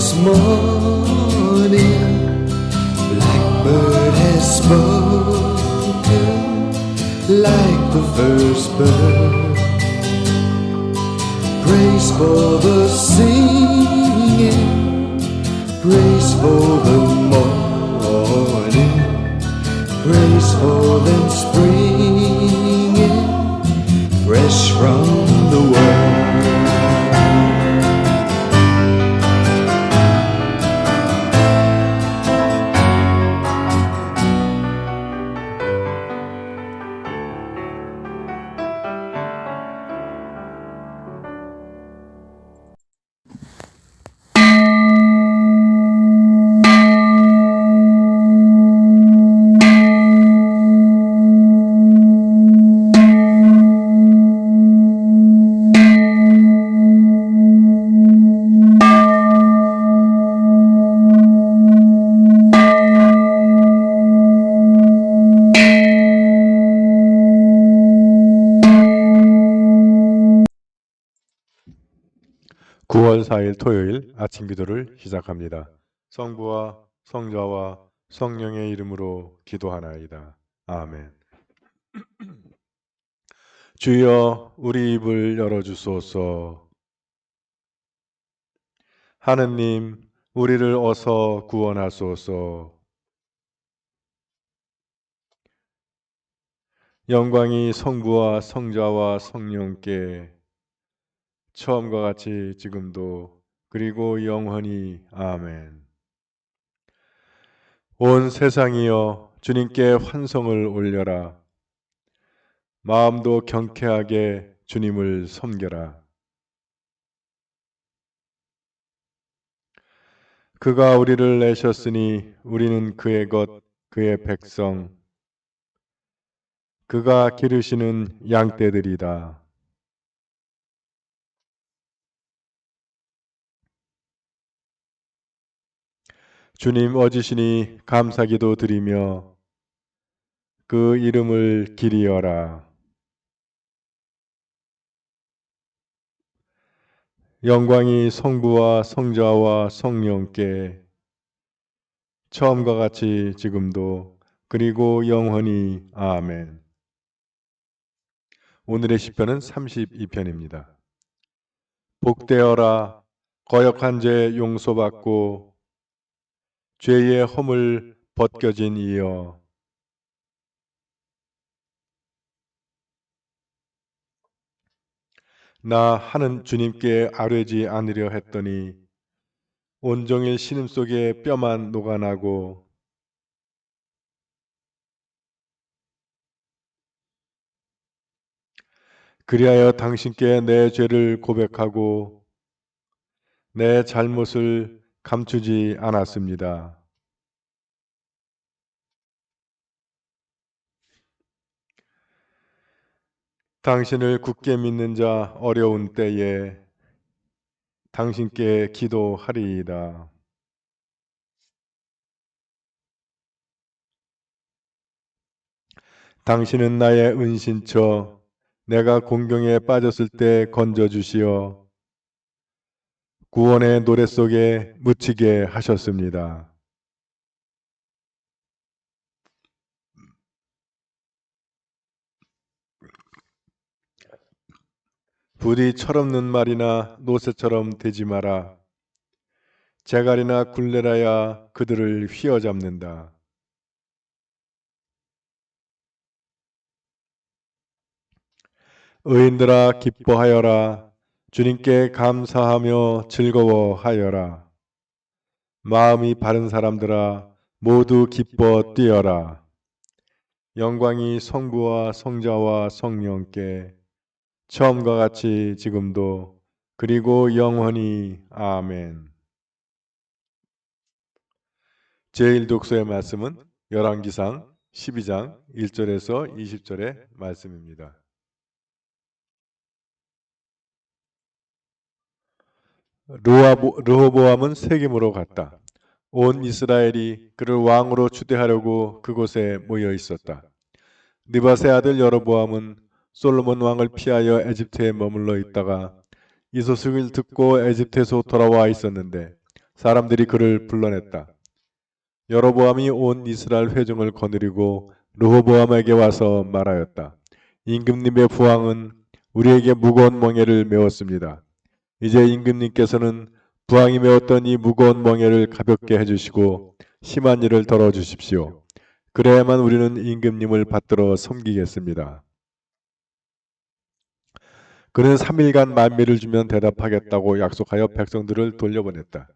this morning, blackbird has spoken like the first bird. Praise for the singing, praise for the morning, praise for them springing fresh from the world. (9월 4일) 토요일 아침 기도를 시작합니다. 성부와 성자와 성령의 이름으로 기도하나이다. 아멘. 주여, 우리 입을 열어주소서. 하느님, 우리를 어서 구원하소서. 영광이 성부와 성자와 성령께 처음과 같이 지금도 그리고 영원히. 아멘. 온 세상이여, 주님께 환성을 올려라. 마음도 경쾌하게 주님을 섬겨라. 그가 우리를 내셨으니 우리는 그의 것, 그의 백성, 그가 기르시는 양떼들이다. 주님 어지시니 감사기도 드리며 그 이름을 기리어라. 영광이 성부와 성자와 성령께 처음과 같이 지금도 그리고 영원히. 아멘. 오늘의 시편은 32편입니다. 복되어라, 거역한 죄 용서받고 죄의 허물 벗겨진 이여. 나 하는 주님께 아뢰지 않으려 했더니 온종일 신음속에 뼈만 녹아나고 그리하여 당신께 내 죄를 고백하고 내 잘못을 감추지 않았습니다. 당신을 굳게 믿는 자 어려운 때에 당신께 기도하리이다. 당신은 나의 은신처, 내가 공경에 빠졌을 때 건져주시어 구원의 노래 속에 묻히게 하셨습니다. 부디 철없는 말이나 노새처럼 되지 마라. 재갈이나 굴레라야 그들을 휘어잡는다. 의인들아 기뻐하여라. 주님께 감사하며 즐거워하여라. 마음이 바른 사람들아 모두 기뻐 뛰어라. 영광이 성부와 성자와 성령께 처음과 같이 지금도 그리고 영원히. 아멘. 제1독서의 말씀은 열왕기상 12장 1절에서 20절의 말씀입니다. 르호보암은 세겜으로 갔다. 온 이스라엘이 그를 왕으로 추대하려고 그곳에 모여 있었다. 느밧의 아들 여로보암은 솔로몬 왕을 피하여 에집트에 머물러 있다가 이 소식을 듣고 에집트에서 돌아와 있었는데 사람들이 그를 불러냈다. 여로보암이 온 이스라엘 회중을 거느리고 르호보암에게 와서 말하였다. 임금님의 부왕은 우리에게 무거운 멍에를 메웠습니다. 이제 임금님께서는 부왕이 메웠던 이 무거운 멍에를 가볍게 해주시고 심한 일을 덜어주십시오. 그래야만 우리는 임금님을 받들어 섬기겠습니다. 그는 3일간 만미를 주면 대답하겠다고 약속하여 백성들을 돌려보냈다.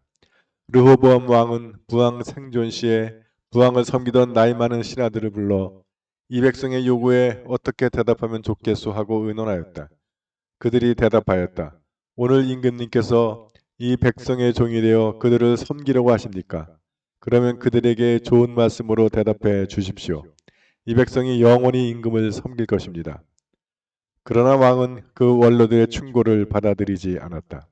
르호보암 왕은 부왕 생존 시에 부왕을 섬기던 나이 많은 신하들을 불러 이 백성의 요구에 어떻게 대답하면 좋겠소 하고 의논하였다. 그들이 대답하였다. 오늘 임금님께서 이 백성의 종이 되어 그들을 섬기려고 하십니까? 그러면 그들에게 좋은 말씀으로 대답해 주십시오. 이 백성이 영원히 임금을 섬길 것입니다. 그러나 왕은 그 원로들의 충고를 받아들이지 않았다.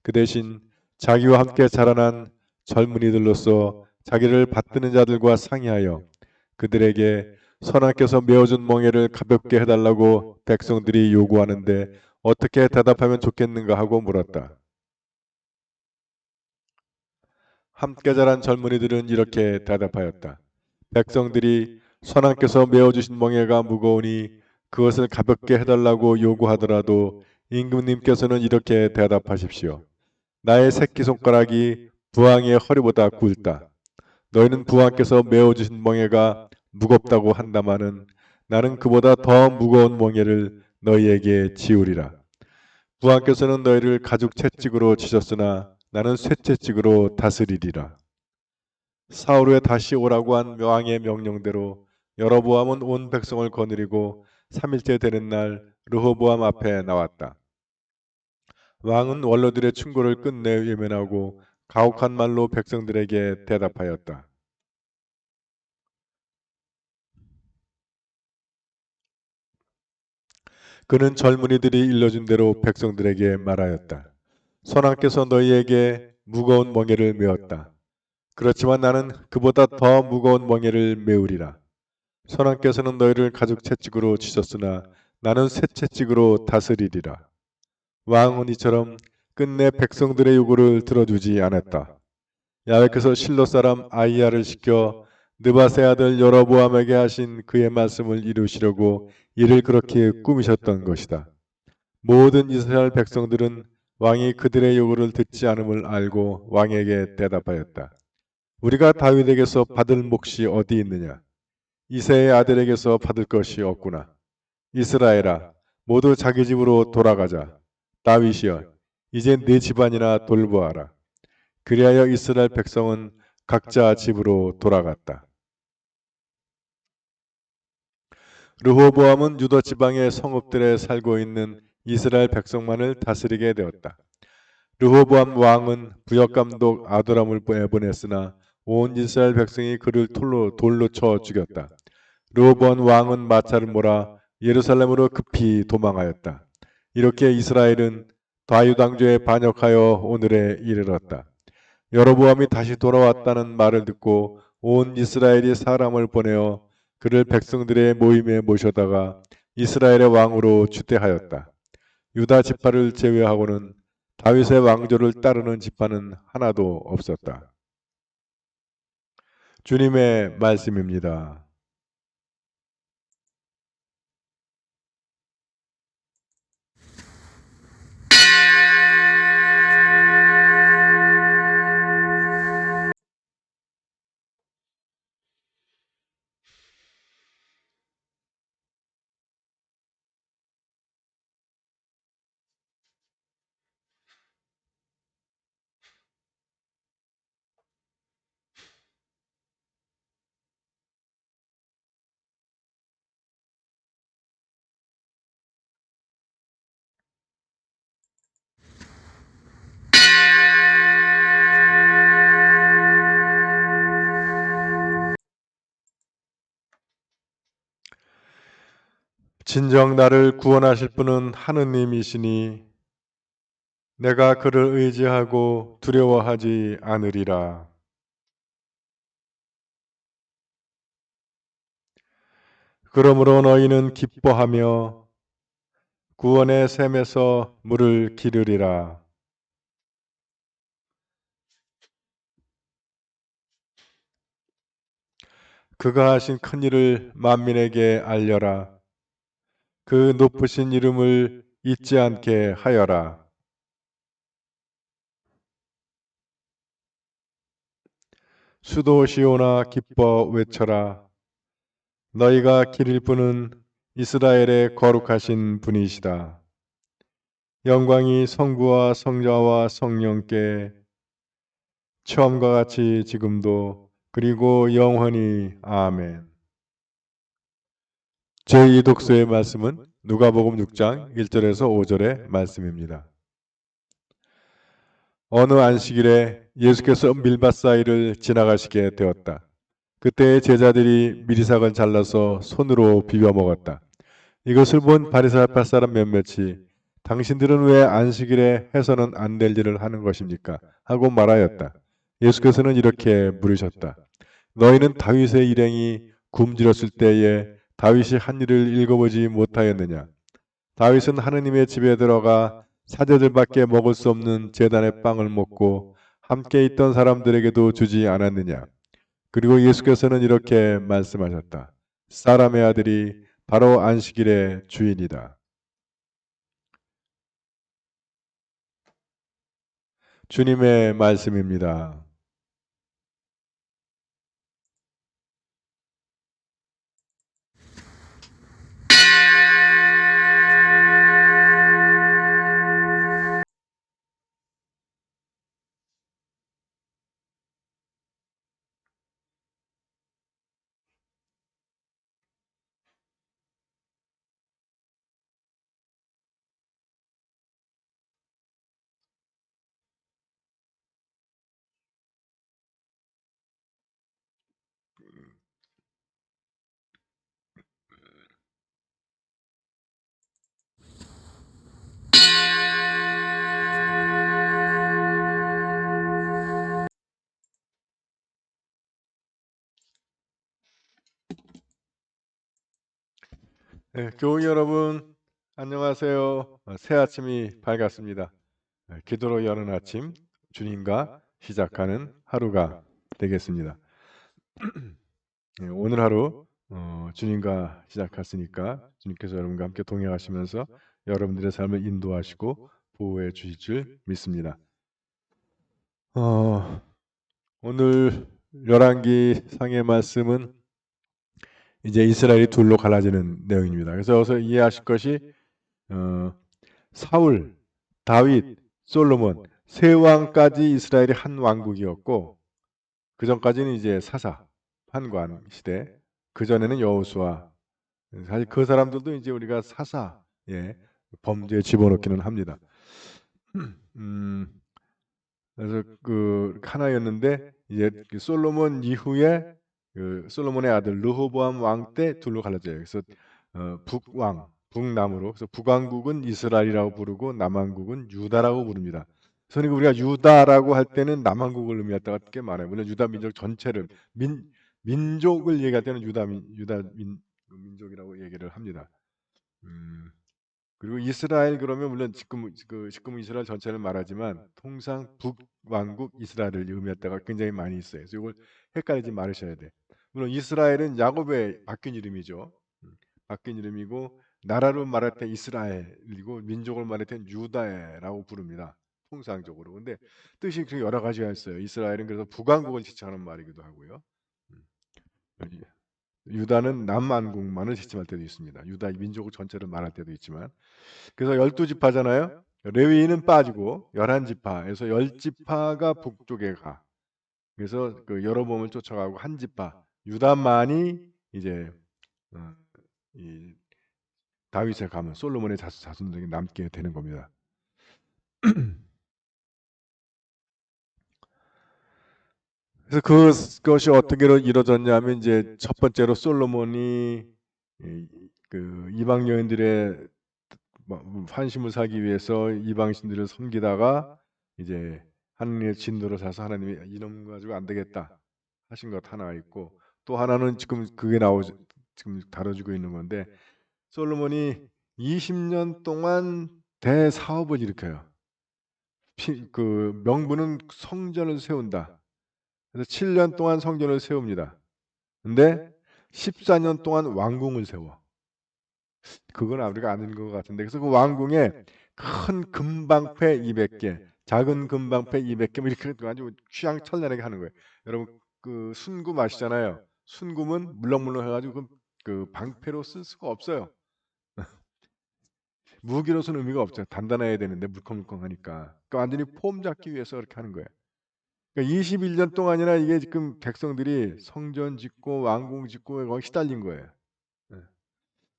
그 대신 자기와 함께 자라난 젊은이들로서 자기를 받드는 자들과 상의하여 그들에게 선하께서 메어준 멍에를 가볍게 해달라고 백성들이 요구하는데 어떻게 대답하면 좋겠는가 하고 물었다. 함께 자란 젊은이들은 이렇게 대답하였다. 백성들이 선하께서 메어주신 멍에가 무거우니 그것을 가볍게 해달라고 요구하더라도 임금님께서는 이렇게 대답하십시오. 나의 새끼손가락이 부왕의 허리보다 굵다. 너희는 부왕께서 메어주신 멍에가 무겁다고 한다마는 나는 그보다 더 무거운 멍에를 너희에게 지우리라. 부왕께서는 너희를 가죽 채찍으로 치셨으나 나는 쇠채찍으로 다스리리라. 사흘 후에 다시 오라고 한 왕의 명령대로 여로보암은 온 백성을 거느리고 3일째 되는 날 르호보암 앞에 나왔다. 왕은 원로들의 충고를 끝내 외면하고 가혹한 말로 백성들에게 대답하였다. 그는 젊은이들이 일러준 대로 백성들에게 말하였다. 선왕께서 너희에게 무거운 멍에를 메었다. 그렇지만 나는 그보다 더 무거운 멍에를 메우리라. 선왕께서는 너희를 가죽 채찍으로 치셨으나 나는 쇠 채찍으로 다스리리라. 왕은 이처럼 끝내 백성들의 요구를 들어주지 않았다. 야훼께서 실로 사람 아이야를 시켜 느바세 아들 여로보암에게 하신 그의 말씀을 이루시려고 이를 그렇게 꾸미셨던 것이다. 모든 이스라엘 백성들은 왕이 그들의 요구를 듣지 않음을 알고 왕에게 대답하였다. 우리가 다윗에게서 받을 몫이 어디 있느냐? 이새의 아들에게서 받을 것이 없구나. 이스라엘아, 모두 자기 집으로 돌아가자. 다윗이여, 이제 네 집안이나 돌보아라. 그리하여 이스라엘 백성은 각자 집으로 돌아갔다. 르호보암은 유다 지방의 성읍들에 살고 있는 이스라엘 백성만을 다스리게 되었다. 르호보암 왕은 부역 감독 아도람을 보냈으나 온 이스라엘 백성이 그를 돌로 쳐 죽였다. 르호보암 왕은 마차를 몰아 예루살렘으로 급히 도망하였다. 이렇게 이스라엘은 다윗 왕조에 반역하여 오늘에 이르렀다. 여로보암이 다시 돌아왔다는 말을 듣고 온 이스라엘이 사람을 보내어 그를 백성들의 모임에 모셔다가 이스라엘의 왕으로 추대하였다. 유다 지파를 제외하고는 다윗의 왕조를 따르는 지파는 하나도 없었다. 주님의 말씀입니다. 진정 나를 구원하실 분은 하느님이시니 내가 그를 의지하고 두려워하지 않으리라. 그러므로 너희는 기뻐하며 구원의 샘에서 물을 기르리라. 그가 하신 큰 일을 만민에게 알려라. 그 높으신 이름을 잊지 않게 하여라. 수도 시온아 기뻐 외쳐라. 너희가 기릴 분은 이스라엘의 거룩하신 분이시다. 영광이 성부와 성자와 성령께 처음과 같이 지금도 그리고 영원히 아멘. 제2 독서의 말씀은 누가복음 6장 1절에서 5절의 말씀입니다. 어느 안식일에 예수께서 밀밭 사이를 지나가시게 되었다. 그때 제자들이 미리삭을 잘라서 손으로 비벼 먹었다. 이것을 본 바리새파 사람 몇몇이 당신들은 왜 안식일에 해서는 안 될 일을 하는 것입니까? 하고 말하였다. 예수께서는 이렇게 물으셨다. 너희는 다윗의 일행이 굶주렸을 때에 다윗이 한 일을 읽어보지 못하였느냐? 다윗은 하느님의 집에 들어가 사제들밖에 먹을 수 없는 제단의 빵을 먹고 함께 있던 사람들에게도 주지 않았느냐? 그리고 예수께서는 이렇게 말씀하셨다. 사람의 아들이 바로 안식일의 주인이다. 주님의 말씀입니다. 네, 교우 여러분 안녕하세요. 새 아침이 밝았습니다. 기도로 여는 아침 주님과 시작하는 하루가 되겠습니다. 오늘 하루 주님과 시작했으니까 주님께서 여러분과 함께 동행하시면서 여러분들의 삶을 인도하시고 보호해 주실 줄 믿습니다. 오늘 열왕기 상의 말씀은 이제 이스라엘이 둘로 갈라지는 내용입니다. 그래서 여기서 이해하실 것이 사울, 다윗, 솔로몬 세 왕까지 이스라엘이 한 왕국이었고 그 전까지는 이제 사사, 판관 시대, 그 전에는 여호수아. 사실 그 사람들도 이제 우리가 사사의 범죄에 집어넣기는 합니다. 그래서 그 하나였는데 이제 솔로몬 이후에 그 솔로몬의 아들 르호보암 왕 때 둘로 갈라져요. 그래서 북왕, 북남으로. 그래서 북왕국은 이스라엘이라고 부르고 남왕국은 유다라고 부릅니다. 그래서 우리가 유다라고 할 때는 남왕국을 의미할 때가 꽤 많아요. 물론 유다 민족 전체를 민족을 얘기할 때는 유다 민족이라고 얘기를 합니다. 그리고 이스라엘 그러면 물론 지금 이스라엘 전체를 말하지만 통상 북왕국 이스라엘을 의미할 때가 굉장히 많이 있어요. 그래서 이걸 헷갈리지 말으셔야 돼. 물론 이스라엘은 야곱의 바뀐 이름이죠. 바뀐 이름이고 나라로 말할 때 이스라엘이고 민족을 말할 때 유다라고 부릅니다. 통상적으로. 근데 뜻이 여러 가지가 있어요. 이스라엘은 그래서 북왕국을 지칭하는 말이기도 하고요. 유다는 남왕국만을 지칭할 때도 있습니다. 유다 민족 전체를 말할 때도 있지만 그래서 12지파잖아요. 레위인은 빠지고 11지파에서 10지파가 북쪽에 가. 그래서 그 여로보암을 쫓아가고 한 지파 유다만이 이제 이 다윗에 가면 솔로몬의 자손들에게 남게 되는 겁니다. 그래서 그것이 어떻게 이루어졌냐면 이제 첫 번째로 솔로몬이 그 이방 여인들의 환심을 사기 위해서 이방신들을 섬기다가 이제 하나님의 진노를 사서 하나님이 이놈 가지고 안 되겠다 하신 것 하나 있고 또 하나는 지금 그게 지금 다뤄지고 있는 건데 솔로몬이 20년 동안 대사업을 일으켜요. 그 명분은 성전을 세운다. 그래서 7년 동안 성전을 세웁니다. 근데 14년 동안 왕궁을 세워. 그건 우리가 아는 것 같은데, 그래서 그 왕궁에 큰 금방패 200개, 작은 금방패 200개, 뭐 이렇게 아주 휘황찬란하게 하는 거예요. 여러분 그 순금 아시잖아요. 순금은 물렁물렁 해가지고 그 방패로 쓸 수가 없어요. 무기로서는 의미가 없죠. 단단해야 되는데 물컹물컹하니까. 그러니까 완전히 폼 잡기 위해서 그렇게 하는 거예요. 그러니까 21년 동안이나 이게 지금 백성들이 성전 짓고 왕궁 짓고 거기 시달린 거예요. 예.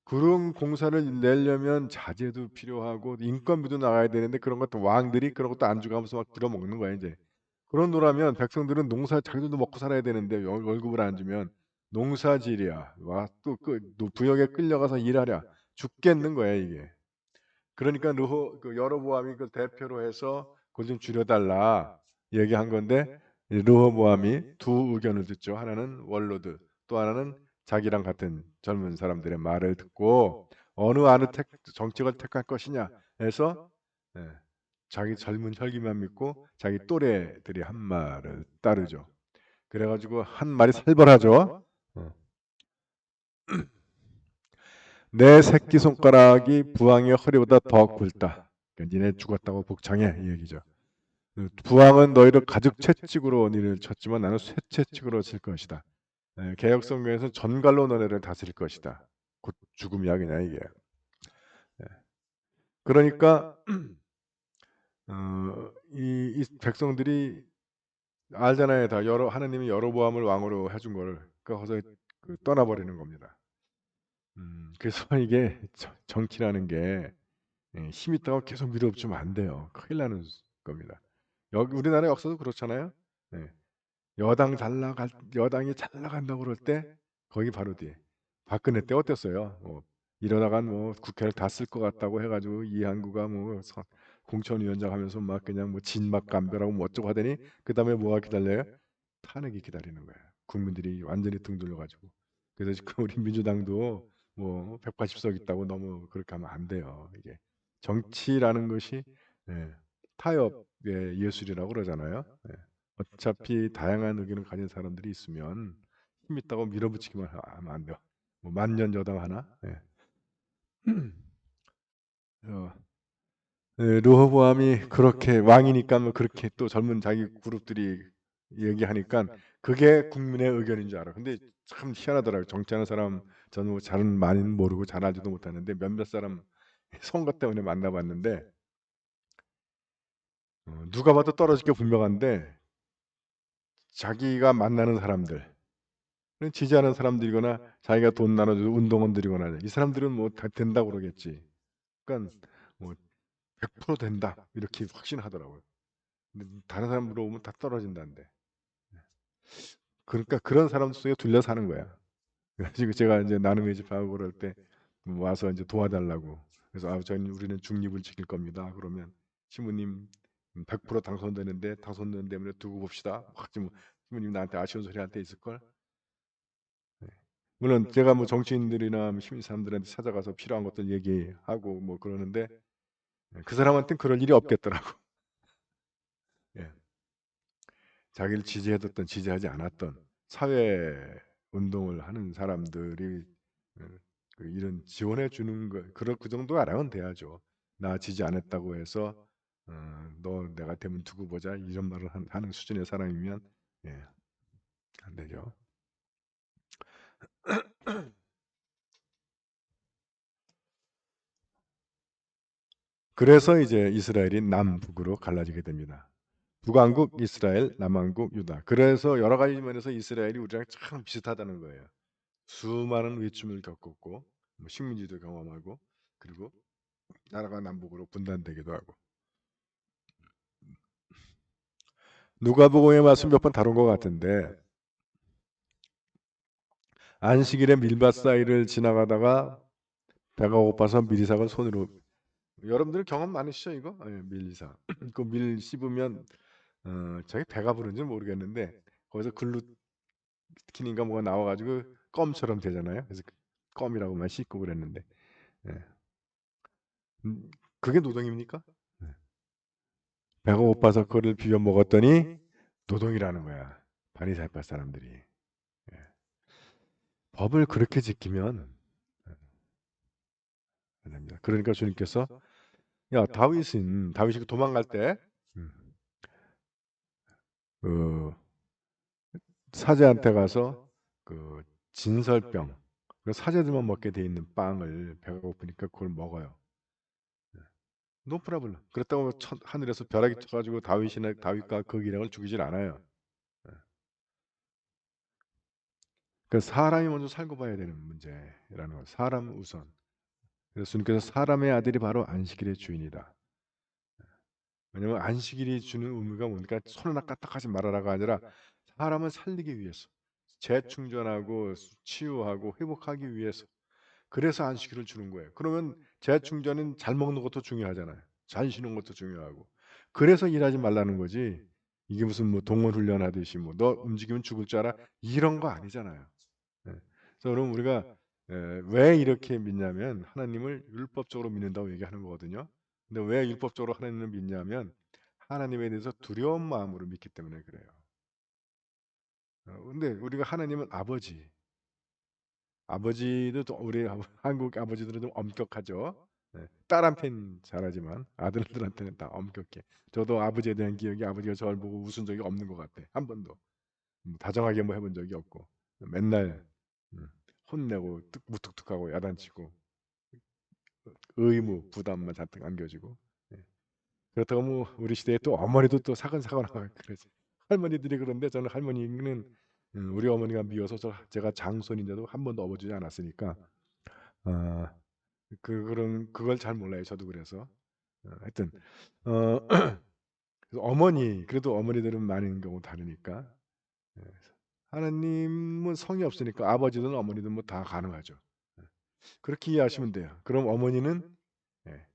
그런 공사를 내려면 자재도 필요하고 인건비도 나가야 되는데, 그런 것도 왕들이 그런 것도 안 주가면서 막 들어먹는 거야 이제. 그런 노라면 백성들은 농사 자기들도 먹고 살아야 되는데 월급을 안 주면 농사질이야. 와, 또 그 부역에 끌려가서 일하랴. 죽겠는 거야 이게. 그러니까 그 여로보암이 그 대표로 해서 그걸 좀 줄여달라 얘기한 건데, 이 르호보암이 두 의견을 듣죠. 하나는 원로들, 또 하나는 자기랑 같은 젊은 사람들의 말을 듣고 어느 정책을 택할 것이냐 해서, 예, 자기 젊은 혈기만 믿고 자기 또래들이 한 말을 따르죠. 그래가지고 한 말이 살벌하죠. 어. 내 새끼손가락이 부왕의 허리보다 더 굵다. 그러니까 니네 죽었다고 복창해, 이 얘기죠. 부왕은 너희를 가죽 채찍으로 니를 쳤지만 나는 쇠채찍으로 칠 것이다. 개혁성경에서 전갈로 너네를 다스릴 것이다. 곧 죽음이야 그냥 이게. 예. 그러니까 이 백성들이 알잖아요. 다 하나님이 여로보암을 왕으로 해준 거를. 거기서 그 떠나버리는 겁니다. 그래서 이게 정치라는 게, 힘 있다고 계속 밀어붙이면 안 돼요. 큰일 나는 겁니다. 여기 우리나라 역사도 그렇잖아요. 예. 여당이 잘 나간다고 그럴 때 거기 바로 뒤에. 박근혜 때 어땠어요? 이러다간 뭐 국회를 다 쓸 것 같다고 해가지고 이한구가 뭐 공천위원장 하면서 막 그냥 뭐 진막감별하고 뭐 어쩌고 하더니 그 다음에 뭐가 기다려요? 탄핵이 기다리는 거예요. 국민들이 완전히 등 돌려가지고. 그래서 지금 우리 민주당도 뭐 180석 있다고 너무 그렇게 하면 안 돼요. 이게 정치라는 것이, 예, 타협의 예술이라고 그러잖아요. 예. 어차피 다양한 의견을 가진 사람들이 있으면 힘 있다고 밀어붙이기만 하면 안 돼요. 뭐 만년 여당 하나. 예. 어, 르호보암이 그렇게 왕이니까 뭐 그렇게 또 젊은 자기 그룹들이 얘기하니까 그게 국민의 의견인 줄 알아. 근데 참 희한하더라고요. 정치하는 사람, 저는 뭐 잘은 많이는 모르고 잘 알지도 못하는데 몇몇 사람 선거 때문에 만나봤는데, 누가 봐도 떨어질 게 분명한데 자기가 만나는 사람들, 지지하는 사람들이거나 자기가 돈 나눠주는 운동원들이거나 이 사람들은 뭐 다 된다고 그러겠지. 그러니까 뭐 100% 된다 이렇게 확신하더라고요. 근데 다른 사람 물어보면 다 떨어진다는데. 그러니까 그런 사람 속에 둘려 사는 거야. 그래가지고 제가 이제 나눔의 집하고 그럴 때 와서 이제 도와달라고. 그래서 우리는 중립을 지킬 겁니다. 그러면 신부님 100% 당선되는데 당선되는 때문에 두고 봅시다. 확 좀 신부님 나한테 아쉬운 소리 할 때 있을 걸. 물론 제가 뭐 정치인들이나 뭐 시민 사람들한테 찾아가서 필요한 것들 얘기하고 뭐 그러는데, 그 사람한테는 그럴 일이 없겠더라고. 예. 자기를 지지해줬던 지지하지 않았던 사회 운동을 하는 사람들이 이런 지원해 주는 거, 그 정도 알아면 돼야죠. 나 지지 안 했다고 해서 너 내가 되면 두고 보자 이런 말을 하는 수준의 사람이면, 예, 안 되죠. 그래서 이제 이스라엘이 남북으로 갈라지게 됩니다. 북왕국 이스라엘, 남왕국 유다. 그래서 여러 가지 면에서 이스라엘이 우리랑 참 비슷하다는 거예요. 수많은 위축을 겪었고 뭐 식민지도 경험하고, 그리고 나라가 남북으로 분단되기도 하고. 누가복음의 말씀 몇 번 다룬 것 같은데, 안식일에 밀밭 사이를 지나가다가 배가 고파서 밀이삭을 손으로, 여러분들 경험 많으시죠 이거? 예, 밀이삭. 그 밀 씹으면 자기 배가 부른지 모르겠는데 거기서 글루틴인가 뭐가 나와가지고 껌처럼 되잖아요. 그래서 그 껌이라고만 씹고 그랬는데, 예. 그게 노동입니까? 예. 배가 고파서 그거를 비벼 먹었더니 노동이라는 거야. 바리새파 사람들이. 예. 법을 그렇게 지키면 안 됩니다. 그러니까 주님께서 다윗이 도망갈 때 음, 그 사제한테 가서 그 진설병, 그 사제들만 먹게 돼 있는 빵을 배가 고프니까 그걸 먹어요. 노 프라블럼. 그렇다고 하늘에서 벼락이 쳐가지고 다윗과 그 기량을 죽이질 않아요. 그 사람이 먼저 살고 봐야 되는 문제라는 거예요. 사람 우선. 그래서 주님께서 사람의 아들이 바로 안식일의 주인이다. 왜냐면 안식일이 주는 의미가 뭡니까? 손을 까딱하지 말아라가 아니라 사람을 살리기 위해서, 재충전하고 치유하고 회복하기 위해서. 그래서 안식일을 주는 거예요. 그러면 재충전은 잘 먹는 것도 중요하잖아요. 잘 쉬는 것도 중요하고. 그래서 일하지 말라는 거지. 이게 무슨 뭐 동원 훈련하듯이 뭐 너 움직이면 죽을 줄 알아? 이런 거 아니잖아요. 예. 그래서 그럼 우리가 왜 이렇게 믿냐면 하나님을 율법적으로 믿는다고 얘기하는 거거든요. 근데 왜 율법적으로 하나님을 믿냐면 하나님에 대해서 두려운 마음으로 믿기 때문에 그래요. 근데 우리가 하나님은 아버지도 우리 한국 아버지들은 좀 엄격하죠. 딸 한테는 잘하지만 아들들한테는 다 엄격해. 저도 아버지에 대한 기억이 아버지가 저를 보고 웃은 적이 없는 것 같아. 한 번도. 다정하게 뭐 해본 적이 없고 맨날 음, 혼내고 무뚝뚝하고 야단치고 의무 부담만 잔뜩 안겨주고. 예. 그렇다고 뭐 우리 시대에 또 어머니도 또 사근사근하고 그러지. 할머니들이 그런데 저는 할머니는 우리 어머니가 미워서 제가 장손인데도 한 번도 업어주지 않았으니까 아, 그걸 잘 몰라요. 저도 그래서 하여튼 어, 그래서 그래도 어머니들은 많은 경우 다르니까 예. 하나님은 성이 없으니까 아버지든 어머니든 뭐 다 가능하죠. 예. 그렇게 이해하시면 돼요. 그럼 어머니는 예,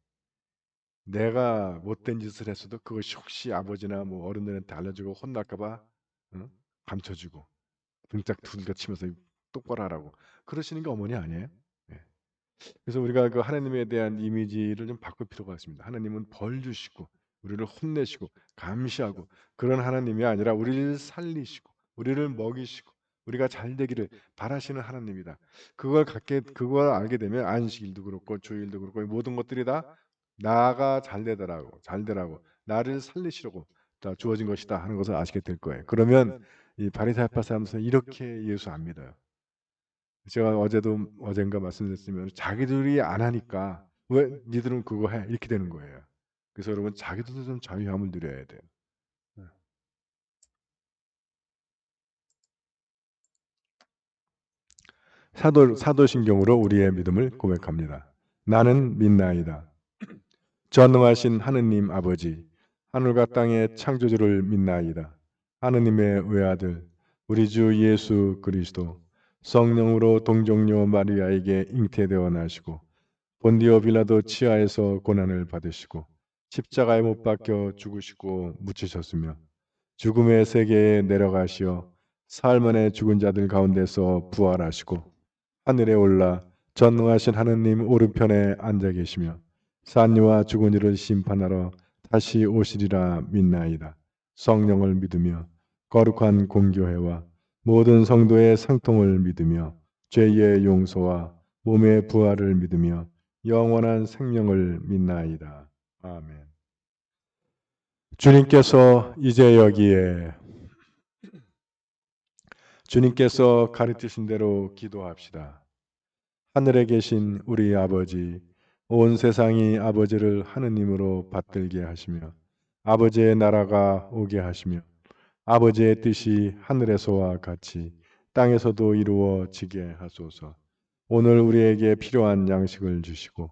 내가 못된 짓을 했어도 그것이 혹시 아버지나 뭐 어른들한테 알려주고 혼날까봐 감춰주고 등짝 두들겨 치면서 똑바로 하라고 그러시는 게 어머니 아니에요? 예. 그래서 우리가 그 하나님에 대한 이미지를 좀 바꿀 필요가 있습니다. 하나님은 벌 주시고 우리를 혼내시고 감시하고 그런 하나님이 아니라 우리를 살리시고 우리를 먹이시고 우리가 잘 되기를 바라시는 하나님이다. 그걸 알게 되면 안식일도 그렇고 주일도 그렇고 모든 것들이 다 나가 잘 되라고 나를 살리시려고 다 주어진 것이다 하는 것을 아시게 될 거예요. 그러면 이 바리새파 사람들은 이렇게 예수 안 믿어요. 제가 어젠가 말씀드렸으면 자기들이 안 하니까 왜 니들은 그거 해 이렇게 되는 거예요. 그래서 여러분 자기들도 좀 자유함을 누려야 돼요. 네. 사도신경으로 우리의 믿음을 고백합니다. 나는 믿나이다. 전능하신 하느님 아버지, 하늘과 땅의 창조주를 믿나이다. 하느님의 외아들, 우리 주 예수 그리스도, 성령으로 동정녀 마리아에게 잉태되어 나시고 본디오 빌라도 치하에서 고난을 받으시고 십자가에 못 박혀 죽으시고 묻히셨으며 죽음의 세계에 내려가시어 살만의 죽은 자들 가운데서 부활하시고 하늘에 올라 전능하신 하느님 오른편에 앉아 계시며 산유와 죽은 이를 심판하러 다시 오시리라 믿나이다. 성령을 믿으며 거룩한 공교회와 모든 성도의 상통을 믿으며 죄의 용서와 몸의 부활을 믿으며 영원한 생명을 믿나이다. 아멘. 주님께서 이제 여기에 주님께서 가르치신 대로 기도합시다. 하늘에 계신 우리 아버지, 온 세상이 아버지를 하느님으로 받들게 하시며 아버지의 나라가 오게 하시며 아버지의 뜻이 하늘에서와 같이 땅에서도 이루어지게 하소서. 오늘 우리에게 필요한 양식을 주시고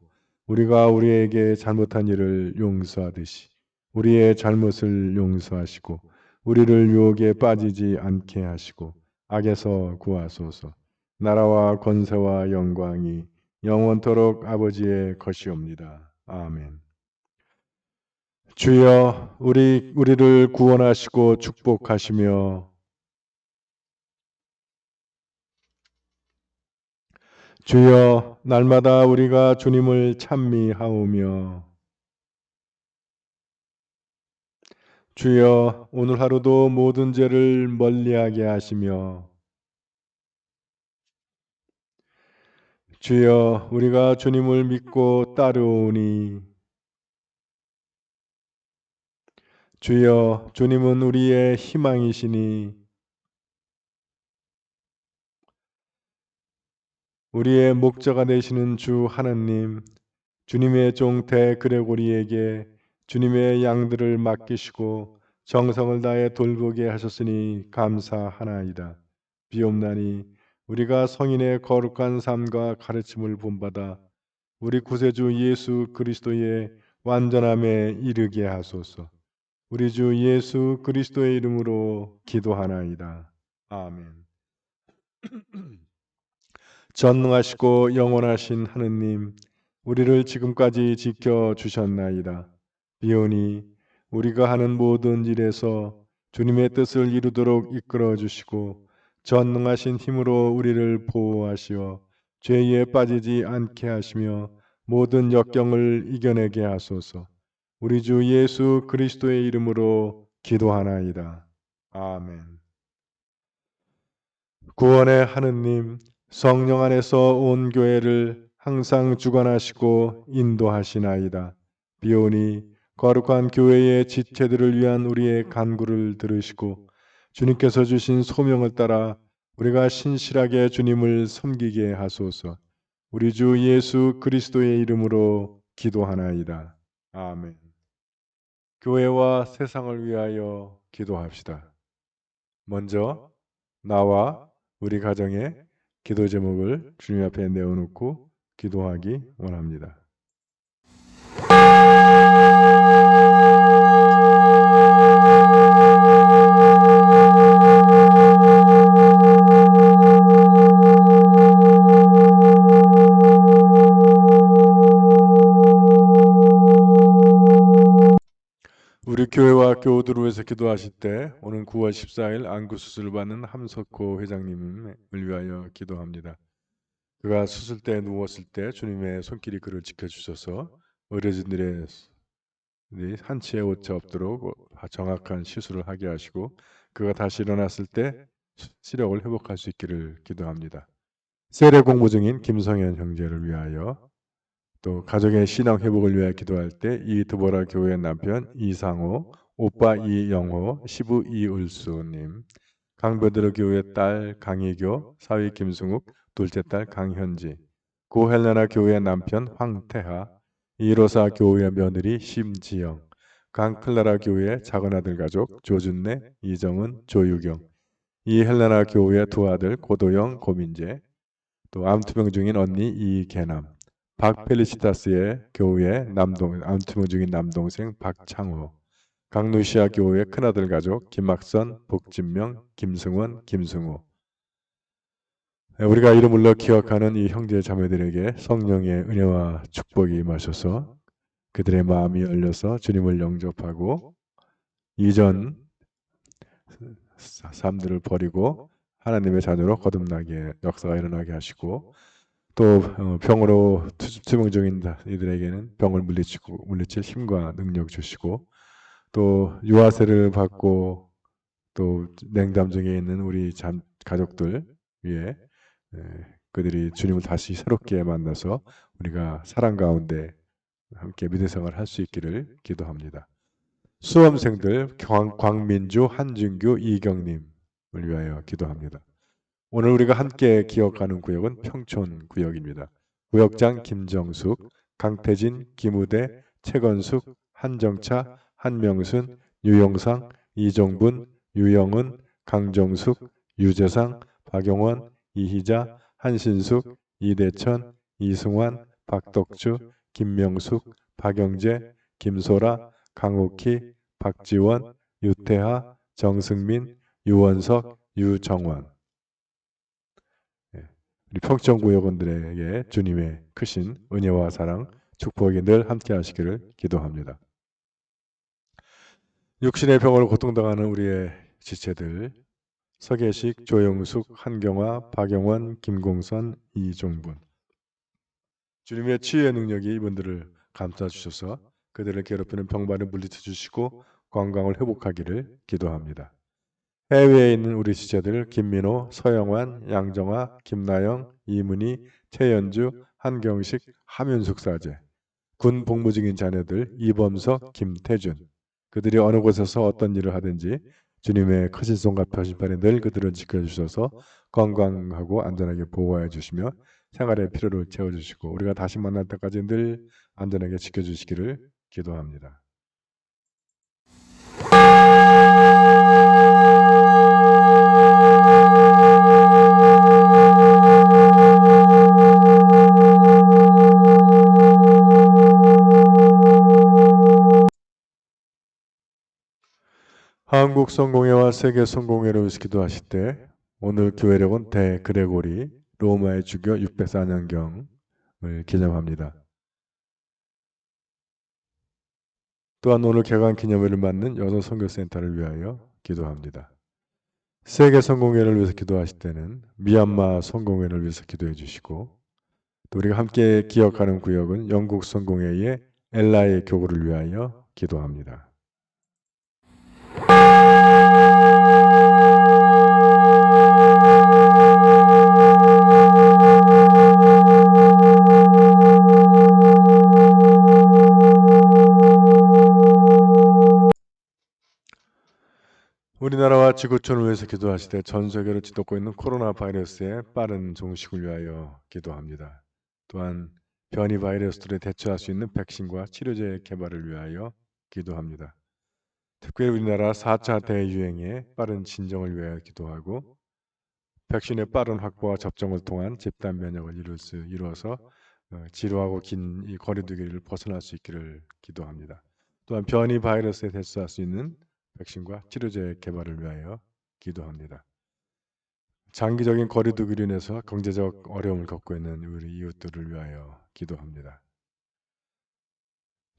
우리가 우리에게 잘못한 일을 용서하듯이 우리의 잘못을 용서하시고 우리를 유혹에 빠지지 않게 하시고 악에서 구하소서. 나라와 권세와 영광이 영원토록 아버지의 것이옵니다. 아멘. 주여 우리를 구원하시고 축복하시며 주여 날마다 우리가 주님을 찬미하오며 주여 오늘 하루도 모든 죄를 멀리하게 하시며 주여, 우리가 주님을 믿고 따르오니. 주여, 주님은 우리의 희망이시니. 우리의 목자가 되시는 주 하나님, 주님의 종 대그레고리에게 주님의 양들을 맡기시고 정성을 다해 돌보게 하셨으니 감사하나이다. 비옵나니 우리가 성인의 거룩한 삶과 가르침을 본받아 우리 구세주 예수 그리스도의 완전함에 이르게 하소서. 우리 주 예수 그리스도의 이름으로 기도하나이다. 아멘. 전능하시고 영원하신 하느님, 우리를 지금까지 지켜 주셨나이다. 비오니 우리가 하는 모든 일에서 주님의 뜻을 이루도록 이끌어 주시고 전능하신 힘으로 우리를 보호하시어 죄에 빠지지 않게 하시며 모든 역경을 이겨내게 하소서. 우리 주 예수 그리스도의 이름으로 기도하나이다. 아멘. 구원의 하느님, 성령 안에서 온 교회를 항상 주관하시고 인도하시나이다. 비오니 거룩한 교회의 지체들을 위한 우리의 간구를 들으시고 주님께서 주신 소명을 따라 우리가 신실하게 주님을 섬기게 하소서. 우리 주 예수 그리스도의 이름으로 기도하나이다. 아멘. 교회와 세상을 위하여 기도합시다. 먼저 나와 우리 가정의 기도 제목을 주님 앞에 내어놓고 기도하기 원합니다. 우리 교회와 교우들을 위해서 기도하실 때 오는 9월 14일 안구 수술을 받는 함석호 회장님을 위하여 기도합니다. 그가 수술대에 누웠을 때 주님의 손길이 그를 지켜주셔서 의료진들의 한치의 오차 없도록 정확한 시술을 하게 하시고 그가 다시 일어났을 때 시력을 회복할 수 있기를 기도합니다. 세례 공부 중인 김성현 형제를 위하여 또 가족의 신앙 회복을 위하여 기도할 때 이드보라 교회 남편 이상호, 오빠 이영호, 시부 이을수님, 강베드로 교회 딸 강희교, 사위 김승욱, 둘째 딸 강현지, 고헬레나 교회 남편 황태하, 이로사 교회 며느리 심지영, 강클라라 교회 작은아들 가족 조준래, 이정은, 조유경, 이헬레나 교회 두 아들 고도영, 고민재, 또 암투병 중인 언니 이계남, 박펠리시타스의 교회 암투병 중인 남동생 박창호, 강루시아 교회 큰아들 가족 김학선, 복진명, 김승원, 김승우. 우리가 이름을로 기억하는 이 형제 자매들에게 성령의 은혜와 축복이 임하셔서 그들의 마음이 열려서 주님을 영접하고 이전 삶들을 버리고 하나님의 자녀로 거듭나게 역사가 일어나게 하시고 또 병으로 투병 중인 이들에게는 병을 물리칠 힘과 능력 주시고 또 유아세를 받고 또 냉담 중에 있는 우리 가족들 위해 그들이 주님을 다시 새롭게 만나서 우리가 사랑 가운데 함께 믿음 생활을 할 수 있기를 기도합니다. 수험생들 광민주, 한준규, 이경님을 위하여 기도합니다. 오늘 우리가 함께 기억하는 구역은 평촌 구역입니다. 구역장 김정숙, 강태진, 김우대, 최건숙, 한정차, 한명순, 유영상, 이종분, 유영은, 강정숙, 유재상, 박용원, 이희자, 한신숙, 이대천, 이승환, 박덕주, 김명숙, 박영재, 김소라, 강옥희, 박지원, 유태하, 정승민, 유원석, 유정원. 우리 평촌구역원들에게 주님의 크신 은혜와 사랑, 축복이 늘 함께 하시기를 기도합니다. 육신의 병으로 고통당하는 우리의 지체들 서계식, 조영숙, 한경화, 박영원, 김공선, 이종분. 주님의 치유의 능력이 이분들을 감싸주셔서 그들을 괴롭히는 병만을 물리쳐 주시고 건강을 회복하기를 기도합니다. 해외에 있는 우리 지체들 김민호, 서영환, 양정아, 김나영, 이문희, 최연주, 한경식, 함윤숙 사제, 군 복무 중인 자녀들 이범석, 김태준, 그들이 어느 곳에서 어떤 일을 하든지 주님의 크신 손과 펴신팔에 늘 그들을 지켜주셔서 건강하고 안전하게 보호해 주시며 생활의 필요를 채워주시고 우리가 다시 만날 때까지 늘 안전하게 지켜주시기를 기도합니다. 한국 성공회와 세계 성공회를 위해서 기도하실 때 오늘 교회력은 대그레고리 로마의 주교 604년경을 기념합니다. 또한 오늘 개관 기념회를 맞는 여성 선교센터를 위하여 기도합니다. 세계 성공회를 위해서 기도하실 때는 미얀마 성공회를 위해서 기도해 주시고 또 우리가 함께 기억하는 구역은 영국 성공회의 엘라의 교구를 위하여 기도합니다. 우리나라와 지구촌을 위해서 기도하실 때 전 세계를 뒤덮고 있는 코로나 바이러스의 빠른 종식을 위하여 기도합니다. 또한 변이 바이러스들에 대처할 수 있는 백신과 치료제의 개발을 위하여 기도합니다. 특별히 우리나라 4차 대유행의 빠른 진정을 위하여 기도하고 백신의 빠른 확보와 접종을 통한 집단 면역을 이루어서 지루하고 긴 이 거리두기를 벗어날 수 있기를 기도합니다. 또한 변이 바이러스에 대처할 수 있는 백신과 치료제 개발을 위하여 기도합니다. 장기적인 거리두기로 인해서 경제적 어려움을 겪고 있는 우리 이웃들을 위하여 기도합니다.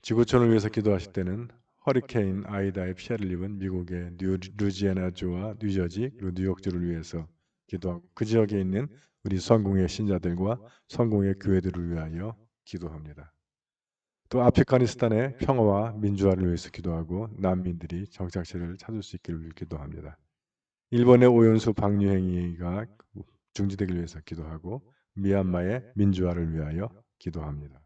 지구촌을 위해서 기도하실 때는 허리케인 아이다의 피해를 입은 미국의 루지애나주와 뉴저지 그리고 뉴욕주를 위해서 기도하고 그 지역에 있는 우리 성공의 신자들과 성공의 교회들을 위하여 기도합니다. 또 아프가니스탄의 평화와 민주화를 위해서 기도하고 난민들이 정착지를 찾을 수 있기를 기도합니다. 일본의 오연수 방류행위가 중지되기 위해서 기도하고 미얀마의 민주화를 위하여 기도합니다.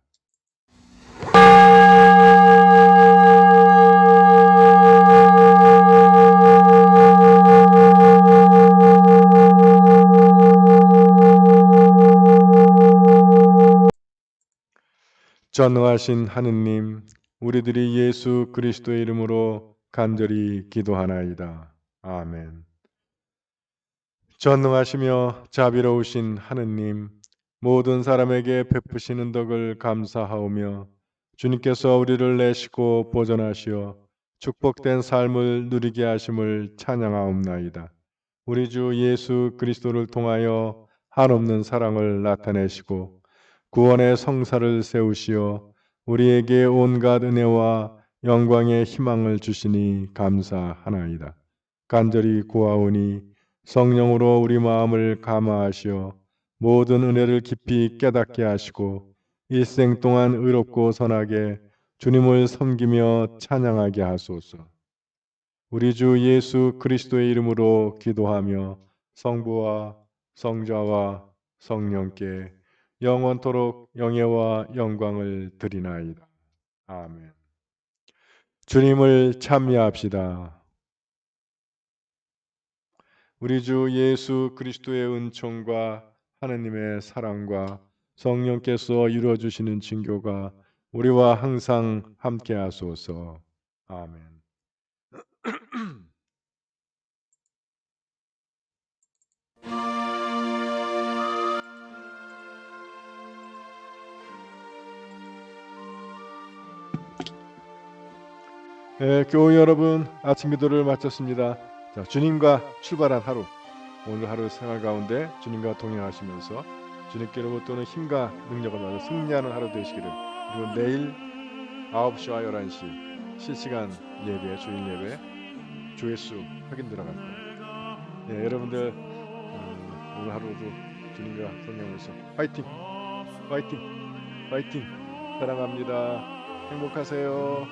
전능하신 하느님, 우리들이 예수 그리스도의 이름으로 간절히 기도하나이다. 아멘. 전능하시며 자비로우신 하느님, 모든 사람에게 베푸시는 덕을 감사하오며 주님께서 우리를 내시고 보존하시어 축복된 삶을 누리게 하심을 찬양하옵나이다. 우리 주 예수 그리스도를 통하여 한없는 사랑을 나타내시고 구원의 성사를 세우시어 우리에게 온갖 은혜와 영광의 희망을 주시니 감사하나이다. 간절히 구하오니 성령으로 우리 마음을 감화하시어 모든 은혜를 깊이 깨닫게 하시고 일생 동안 의롭고 선하게 주님을 섬기며 찬양하게 하소서. 우리 주 예수 그리스도의 이름으로 기도하며 성부와 성자와 성령께 영원토록 영예와 영광을 드리나이다. 아멘. 주님을 찬미합시다. 우리 주 예수 그리스도의 은총과 하느님의 사랑과 성령께서 이루어주시는 징교가 우리와 항상 함께 하소서. 아멘. 네, 교우 여러분, 아침 기도를 마쳤습니다. 자, 주님과 출발한 하루, 오늘 하루 생활 가운데 주님과 동행하시면서 주님께로부터 오는 힘과 능력을 받아 승리하는 하루 되시기를. 그리고 내일 9시와 11시 실시간 예배, 주일 예배, 조회수 확인 들어갈 거예요. 네, 여러분들 오늘 하루도 주님과 동행하면서 화이팅! 화이팅! 화이팅! 사랑합니다. 행복하세요.